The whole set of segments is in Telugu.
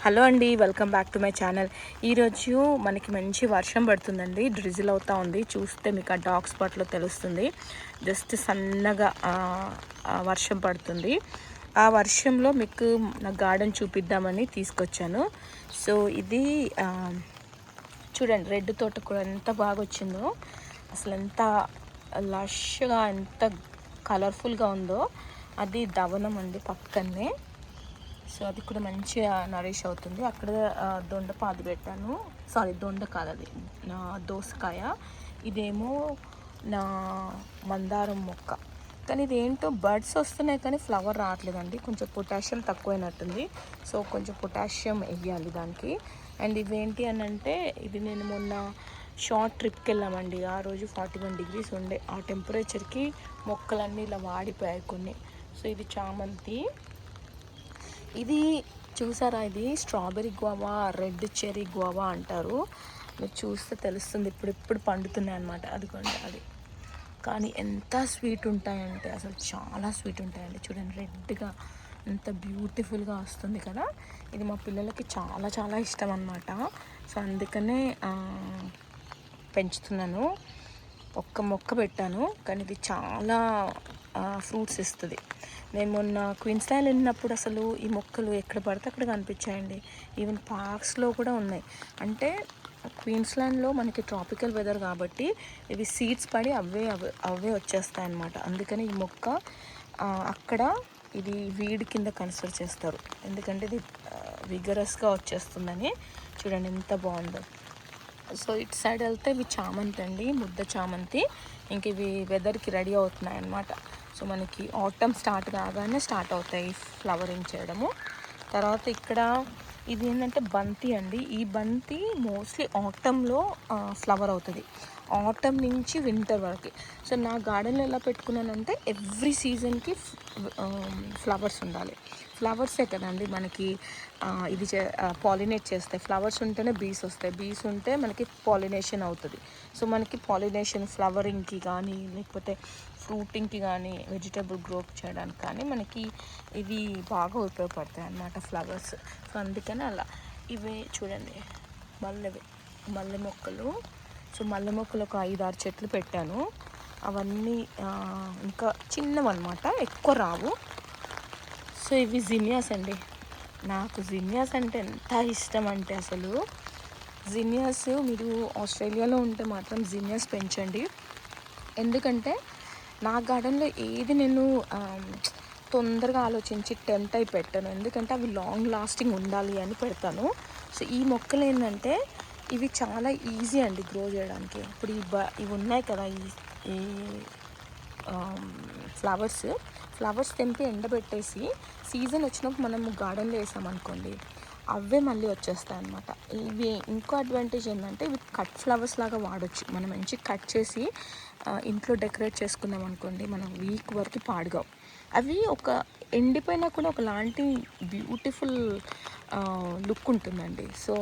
హలో అండి, welcome back to my channel. ఈరోజు మనకి మంచి వర్షం పడుతుందండి. డ్రిజిల్ అవుతూ ఉంది. చూస్తే మీకు ఆ డాగ్ స్పాట్లో తెలుస్తుంది. జస్ట్ సన్నగా వర్షం పడుతుంది. ఆ వర్షంలో మీకు నా గార్డెన్ చూపిద్దామని తీసుకొచ్చాను. సో ఇది చూడండి, రెడ్ తోట కూడా ఎంత బాగా వచ్చిందో, అసలు ఎంత లష్గా ఎంత కలర్ఫుల్గా ఉందో. అది దవనం అండి పక్కనే. సో అది కూడా మంచిగా నరిష్ అవుతుంది. అక్కడ దొండ పాదు పెట్టాను. దొండ కాదు, అది నా దోసకాయ. ఇదేమో నా మందారం మొక్క. కానీ ఇదేంటో బర్డ్స్ వస్తున్నాయి కానీ ఫ్లవర్ రావట్లేదండి. కొంచెం పొటాషియం తక్కువైనట్టుంది. సో కొంచెం పొటాషియం వేయాలి దానికి. అండ్ ఇవేంటి అని అంటే, ఇది నేను మొన్న షార్ట్ ట్రిప్కి వెళ్ళామండి. ఆ రోజు 41 degrees ఉండే. ఆ టెంపరేచర్కి మొక్కలన్నీ ఇలా వాడిపోయాయి కొన్ని. సో ఇది చామంతి. ఇది చూసారా, ఇది strawberry guava, red cherry guava అంటారు. మీరు చూస్తే తెలుస్తుంది. ఇప్పుడు పండుతున్నాయి అన్నమాట. అదిగోండి అది. కానీ ఎంత స్వీట్ ఉంటాయంటే అసలు చాలా స్వీట్ ఉంటాయండి. చూడండి, రెడ్గా ఎంత బ్యూటిఫుల్గా వస్తుంది కదా. ఇది మా పిల్లలకి చాలా చాలా ఇష్టం అన్నమాట. సో అందుకనే పెంచుతున్నాను. ఒక్క మొక్క పెట్టాను కానీ ఇది చాలా ఫ్రూట్స్ ఇస్తుంది. నేను మొన్న క్వీన్స్లాండ్ వెళ్ళినప్పుడు అసలు ఈ మొక్కలు ఎక్కడ పడితే అక్కడ కనిపించాయండి. ఈవెన్ పార్క్స్లో కూడా ఉన్నాయి. అంటే క్వీన్స్లాండ్లో మనకి ట్రాపికల్ వెదర్ కాబట్టి ఇవి సీడ్స్ పడి అవే వచ్చేస్తాయి అన్నమాట. అందుకని ఈ మొక్క అక్కడ ఇది వీడ్ కింద కన్సిడర్ చేస్తారు. ఎందుకంటే ఇది విగరస్గా వచ్చేస్తుందని. చూడండి ఎంత బాగుందో. సో ఇటు సైడ్ వెళ్తే ఇవి చామంతి అండి, ముద్ద చామంతి. ఇంక ఇవి వెదర్కి రెడీ అవుతున్నాయి అన్నమాట. సో మనకి ఆటమ్ స్టార్ట్ కాగానే స్టార్ట్ అవుతాయి ఫ్లవరింగ్ చేయడము. తర్వాత ఇక్కడ ఇది ఏంటంటే బంతి అండి. ఈ బంతి మోస్ట్లీ ఆటంలో ఫ్లవర్ అవుతుంది, ఆటమ్ నుంచి వింటర్ వరకు. సో నా గార్డెన్లో ఎలా పెట్టుకున్నానంటే ఎవ్రీ సీజన్కి ఫ్లవర్స్ ఉండాలి. ఫ్లవర్సే కదండి మనకి ఇది పాలినేట్ చేస్తాయి. ఫ్లవర్స్ ఉంటేనే బీస్ వస్తాయి, బీస్ ఉంటే మనకి పాలినేషన్ అవుతుంది. సో మనకి పాలినేషన్ ఫ్లవరింగ్కి కానీ, లేకపోతే ఫ్రూటింగ్కి కానీ, వెజిటేబుల్ గ్రోత్ చేయడానికి కానీ మనకి ఇవి బాగా ఉపయోగపడతాయి అన్నమాట ఫ్లవర్స్. సో అందుకని అలా. ఇవే చూడండి మల్లె మొక్కలు. సో మల్లె మొక్కలు ఒక 5-6 చెట్లు పెట్టాను. అవన్నీ ఇంకా చిన్నవన్నమాట, ఎక్కువ రావు. సో ఇవి జినియాస్ అండి. నాకు జినియాస్ అంటే ఎంత ఇష్టం అంటే అసలు. జినియాస్ మీరు ఆస్ట్రేలియాలో ఉంటే మాత్రం జినియాస్ పెంచండి. ఎందుకంటే నా గార్డెన్లో ఏది నేను తొందరగా ఆలోచించి టెంప్ట్ అయి పెట్టాను. ఎందుకంటే అవి లాంగ్ లాస్టింగ్ ఉండాలి అని పెడతాను. సో ఈ మొక్కలు ఏంటంటే ఇవి చాలా ఈజీ అండి గ్రో చేయడానికి. ఇప్పుడు ఇవి ఉన్నాయి కదా, ఈ ఫ్లవర్స్ తెంపి ఎండబెట్టేసి సీజన్ వచ్చినప్పుడు మనము గార్డెన్లో వేసామనుకోండి, అవే మళ్ళీ వచ్చేస్తాయి అన్నమాట. ఇవి ఇంకో అడ్వాంటేజ్ ఏంటంటే ఇవి కట్ ఫ్లవర్స్ లాగా వాడచ్చు. మనం మంచి కట్ చేసి ఇంట్లో డెకరేట్ చేసుకున్నాం అనుకోండి, మనం వీక్ వరకు పాడుగావు. అవి ఒక ఎండిపోయినా కూడా ఒకలాంటి బ్యూటిఫుల్ లుక్ ఉంటుందండి. సో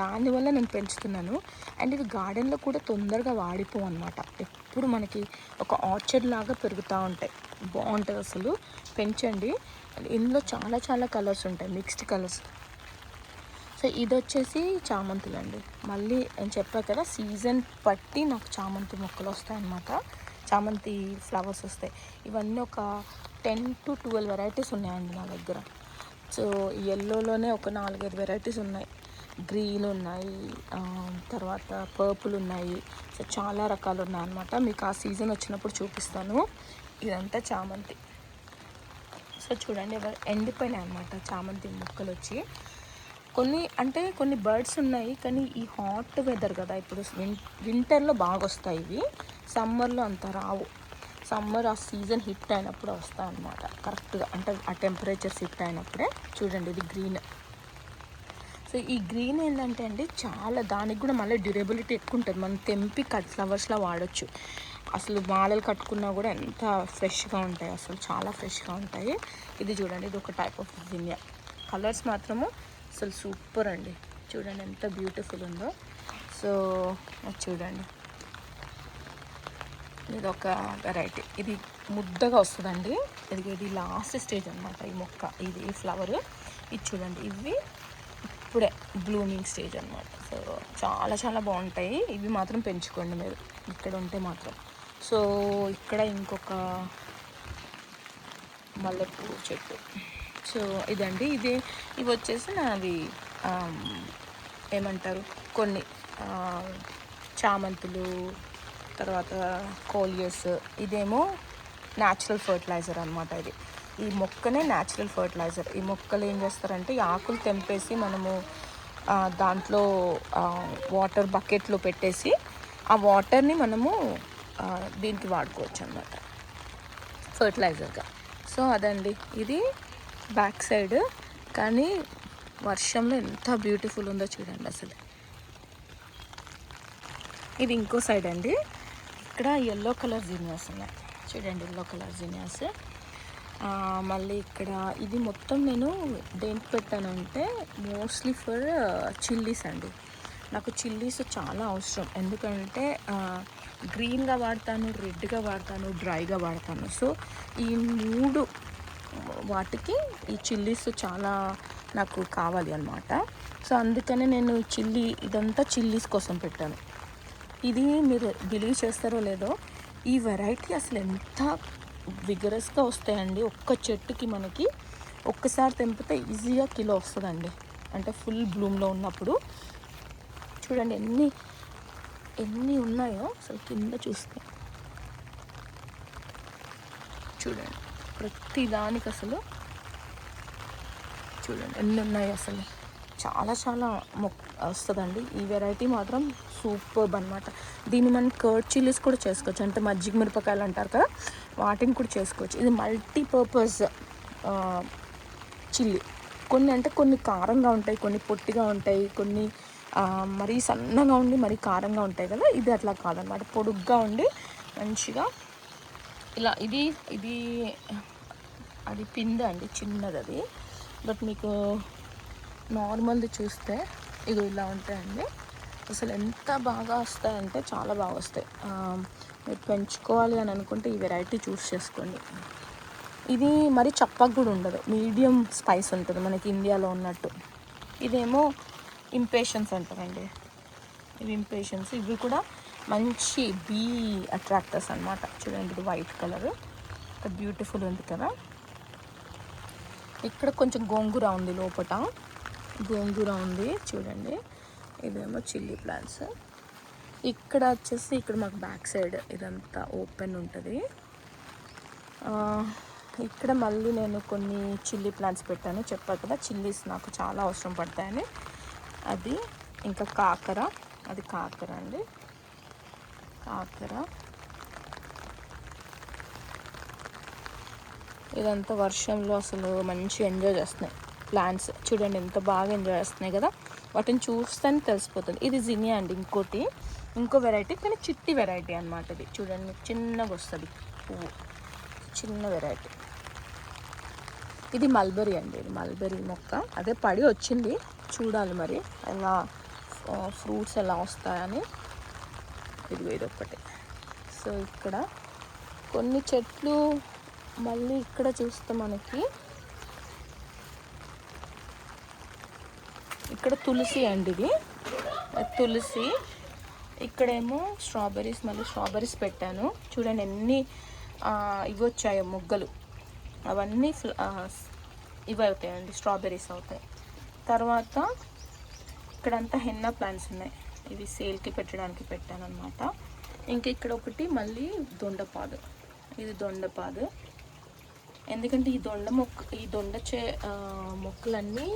దానివల్ల నేను పెంచుతున్నాను. అండ్ ఇవి గార్డెన్లో కూడా తొందరగా వాడిపోవు అనమాట. ఎప్పుడు మనకి ఒక ఆర్చర్డ్ లాగా పెరుగుతూ ఉంటాయి. బాగుంటుంది అసలు, పెంచండి. ఇందులో చాలా చాలా కలర్స్ ఉంటాయి, మిక్స్డ్ కలర్స్. సో ఇది వచ్చేసి చామంతులు అండి. మళ్ళీ నేను చెప్పాను కదా, సీజన్ బట్టి నాకు చామంతి మొక్కలు వస్తాయన్నమాట. చామంతి ఫ్లవర్స్ వస్తాయి. ఇవన్నీ ఒక 10 to 12 వెరైటీస్ ఉన్నాయండి నా దగ్గర. సో ఎల్లోలోనే ఒక 4-5 వెరైటీస్ ఉన్నాయి. గ్రీన్ ఉన్నాయి, తర్వాత పర్పుల్ ఉన్నాయి. సో చాలా రకాలు ఉన్నాయన్నమాట. మీకు ఆ సీజన్ వచ్చినప్పుడు చూపిస్తాను. ఇదంతా చామంతి. సో చూడండి, ఎండిపోయినాయి అన్నమాట చామంతి మొక్కలు వచ్చి. కొన్ని బర్డ్స్ ఉన్నాయి కానీ ఈ హాట్ వెదర్ కదా, ఇప్పుడు వింటర్లో బాగా వస్తాయి ఇవి. సమ్మర్లో అంత రావు. సమ్మర్ ఆ సీజన్ హిట్ అయినప్పుడు వస్తాయి అన్నమాట కరెక్ట్గా. అంటే ఆ టెంపరేచర్స్ హిట్ అయినప్పుడే. చూడండి ఇది గ్రీన్. సో ఈ గ్రీన్ ఏంటంటే అండి, చాలా దానికి కూడా మళ్ళీ డ్యూరబిలిటీ ఎక్కువ ఉంటుంది. మనం తెంపి కట్ ఫ్లవర్స్లా వాడచ్చు. అసలు మాలలు కట్టుకున్నా కూడా ఎంత ఫ్రెష్గా ఉంటాయి, అసలు చాలా ఫ్రెష్గా ఉంటాయి. ఇది చూడండి, ఇది ఒక టైప్ ఆఫ్ జినియా. కలర్స్ మాత్రము అసలు సూపర్ అండి. చూడండి ఎంత బ్యూటిఫుల్ ఉందో. సో చూడండి, ఇది ఒక వెరైటీ. ఇది ముద్దగా వస్తుందండి. ఇది లాస్ట్ స్టేజ్ అనమాట ఈ మొక్క. ఇది ఫ్లవర్. ఇది చూడండి, ఇవి ఇప్పుడే బ్లూమింగ్ స్టేజ్ అనమాట. సో చాలా చాలా బాగుంటాయి. ఇవి మాత్రం పెంచుకోండి మీరు ఇక్కడ ఉంటే మాత్రం. సో ఇక్కడ ఇంకొక మల్లెపూ చెట్టు. సో ఇదండి, ఇవి వచ్చేసి నావి ఏమంటారు కొన్ని చామంతులు, తర్వాత కోలియస్. ఇదేమో న్యాచురల్ ఫర్టిలైజర్ అనమాట. ఈ మొక్కనే న్యాచురల్ ఫర్టిలైజర్. ఈ మొక్కలు ఏం చేస్తారంటే ఈ ఆకులు తెంపేసి మనము దాంట్లో వాటర్ బకెట్లో పెట్టేసి ఆ వాటర్ని మనము దీనికి వాడుకోవచ్చు అన్నమాట, ఫర్టిలైజర్గా. సో అదండి, ఇది బ్యాక్ సైడ్. కానీ వర్షంలో ఎంత బ్యూటిఫుల్ ఉందో చూడండి అసలు. ఇది ఇంకో సైడ్ అండి. ఇక్కడ ఎల్లో కలర్ జినియాస్ ఉన్నాయి చూడండి, ఎల్లో కలర్ జినియాస్. మళ్ళీ ఇక్కడ ఇది మొత్తం నేను దేనికి పెట్టాను అంటే మోస్ట్లీ ఫర్ చిల్లీస్ అండి. నాకు చిల్లీస్ చాలా అవసరం, ఎందుకంటే గ్రీన్గా వాడతాను, రెడ్గా వాడతాను, డ్రైగా వాడతాను. సో ఈ 3 వాటికి ఈ చిల్లీస్ చాలా నాకు కావాలి అన్నమాట. సో అందుకనే నేను ఇదంతా చిల్లీస్ కోసం పెట్టాను. ఇది మీరు బిలీవ్ చేస్తారో లేదో, ఈ వెరైటీ అసలు ఎంత విగరస్గా వస్తాయండి. ఒక్క చెట్టుకి మనకి ఒక్కసారి తెంపితే ఈజీగా కిలో వస్తుందండి, అంటే ఫుల్ బ్లూమ్లో ఉన్నప్పుడు. చూడండి ఎన్ని ఉన్నాయో అసలు కింద చూస్తే. చూడండి ప్రతి దానికి అసలు చూడండి ఎన్ని ఉన్నాయో అసలు. చాలా చాలా వస్తుందండి ఈ వెరైటీ మాత్రం. సూపర్బ్ అనమాట. దీన్ని మనం కర్డ్ చిల్లీస్ కూడా చేసుకోవచ్చు, అంటే మజ్జిగ మిరపకాయలు అంటారు కదా, వాటిని కూడా చేసుకోవచ్చు. ఇది మల్టీపర్పస్ చిల్లీ. కొన్ని కారంగా ఉంటాయి, కొన్ని పొట్టిగా ఉంటాయి, కొన్ని మరీ సన్నగా ఉండి మరీ కారంగా ఉంటాయి కదా. ఇది అట్లా కాదనమాట, పొడుగ్గా ఉండి మంచిగా ఇలా. ఇది అది పిందె అండి, చిన్నది అది. బట్ మీకు నార్మల్ది చూస్తే ఇది ఇలా ఉంటాయండి. అసలు ఎంత బాగా వస్తాయంటే చాలా బాగా వస్తాయి. మీరు పెంచుకోవాలి అని అనుకుంటే ఈ వెరైటీ చూస్ చేసుకోండి. ఇది మరి చప్పగా కూడా ఉండదు, మీడియం స్పైస్ ఉంటుంది మనకి ఇండియాలో ఉన్నట్టు. ఇదేమో ఇంపేషన్స్ అంటారండి, ఇవి ఇంపేషన్స్. ఇవి కూడా మంచి బీ అట్రాక్టర్స్ అనమాట. చూడండి ఇది వైట్ కలర్, బ్యూటిఫుల్ ఉంది కదా. ఇక్కడ కొంచెం గోంగూర ఉంది, లోపల గోంగూర ఉంది చూడండి. ఇదేమో చిల్లీ ప్లాంట్స్. ఇక్కడ వచ్చేసి ఇక్కడ మాకు బ్యాక్ సైడ్ ఇదంతా ఓపెన్ ఉంటుంది. ఇక్కడ మళ్ళీ నేను కొన్ని చిల్లీ ప్లాంట్స్ పెట్టాను, చెప్పాను కదా చిల్లీస్ నాకు చాలా అవసరం పడతాయని. అది ఇంకా కాకర, అది కాకర అండి, కాకర. ఇదంతా వర్షంలో అసలు మంచి ఎంజాయ్ చేస్తున్నాయి ప్లాంట్స్. చూడండి ఎంత బాగా ఎంజాయ్ చేస్తున్నాయి కదా, వాటిని చూస్తేనే తెలిసిపోతుంది. ఇది జినియా అండి, ఇంకో వెరైటీ, కానీ చిట్టి వెరైటీ అనమాట. ఇది చూడండి చిన్నగా వస్తుంది పువ్వు, చిన్న వెరైటీ. ఇది మల్బరీ అండి, ఇది మల్బరీ మొక్క. అదే పడి వచ్చింది, చూడాలి మరి ఎలా ఫ్రూట్స్ ఎలా వస్తాయని. ఇది ఒకటి. సో ఇక్కడ కొన్ని చెట్లు. మళ్ళీ ఇక్కడ చూస్తే మనకి ఇక్కడ తులసి అండి, ఇది తులసి. ఇక్కడేమో స్ట్రాబెర్రీస్, మళ్ళీ స్ట్రాబెర్రీస్ పెట్టాను. చూడండి ఎన్ని ఇవి వచ్చాయో మొగ్గలు, అవన్నీ ఇవి అవుతాయండి, స్ట్రాబెర్రీస్ అవుతాయి. తర్వాత ఇక్కడంతా హెన్నా ప్లాంట్స్ ఉన్నాయి, ఇవి సేల్కి పెట్టడానికి పెట్టాను అనమాట. ఇంకా ఇక్కడ ఒకటి మళ్ళీ దొండపాదు, ఇది దొండపాదు. ఎందుకంటే ఈ దొండ మొక్కలన్నీ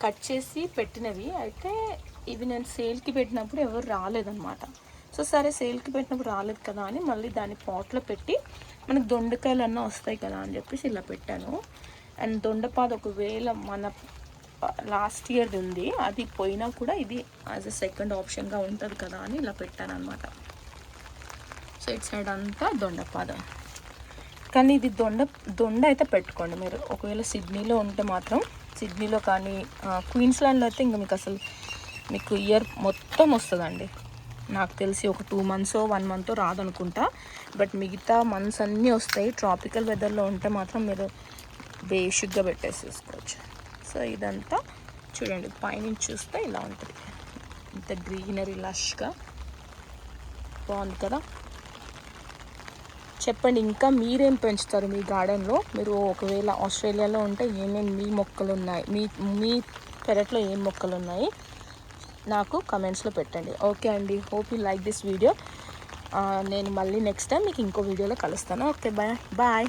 కట్ చేసి పెట్టినవి అయితే, ఇవి నేను సేల్కి పెట్టినప్పుడు ఎవరు రాలేదన్నమాట. సో సరే సేల్కి పెట్టినప్పుడు రాలేదు కదా అని మళ్ళీ దాన్ని పాట్లో పెట్టి మనకు దొండకాయలు అన్నా వస్తాయి కదా అని చెప్పేసి ఇలా పెట్టాను. అండ్ దొండపాదు ఒకవేళ మన లాస్ట్ ఇయర్ది ఉంది, అది పోయినా కూడా ఇది యాజ్ అ సెకండ్ ఆప్షన్గా ఉంటుంది కదా అని ఇలా పెట్టాను అనమాట. సో ఇటు సైడ్ అంతా దొండపాదు. కానీ ఇది దొండ అయితే పెట్టుకోండి మీరు, ఒకవేళ సిడ్నీలో ఉంటే మాత్రం. సిడ్నీలో కానీ క్వీన్స్లాండ్లో అయితే ఇంకా మీకు ఇయర్ మొత్తం వస్తుందండి. నాకు తెలిసి ఒక 2 months 1 month రాదనుకుంటా, బట్ మిగతా మంత్స్ అన్నీ వస్తాయి. ట్రాపికల్ వెదర్లో ఉంటే మాత్రం మీరు బేసిక్గా పెట్టేసేసుకోవచ్చు. సో ఇదంతా చూడండి పైనుంచి చూస్తే ఇలా ఉంటుంది, ఇంత గ్రీనరీ లష్గా బాగుంది కదా. చెప్పండి ఇంకా మీరేం పెంచుతారు మీ గార్డెన్లో? మీరు ఒకవేళ ఆస్ట్రేలియాలో ఉంటే ఏమేమి మీ మొక్కలు ఉన్నాయి, మీ పెరట్లో ఏం మొక్కలు ఉన్నాయి నాకు కమెంట్స్లో పెట్టండి. ఓకే అండి, hope you like this video. నేను మళ్ళీ నెక్స్ట్ టైం మీకు ఇంకో వీడియోలో కలుస్తాను. Okay bye bye.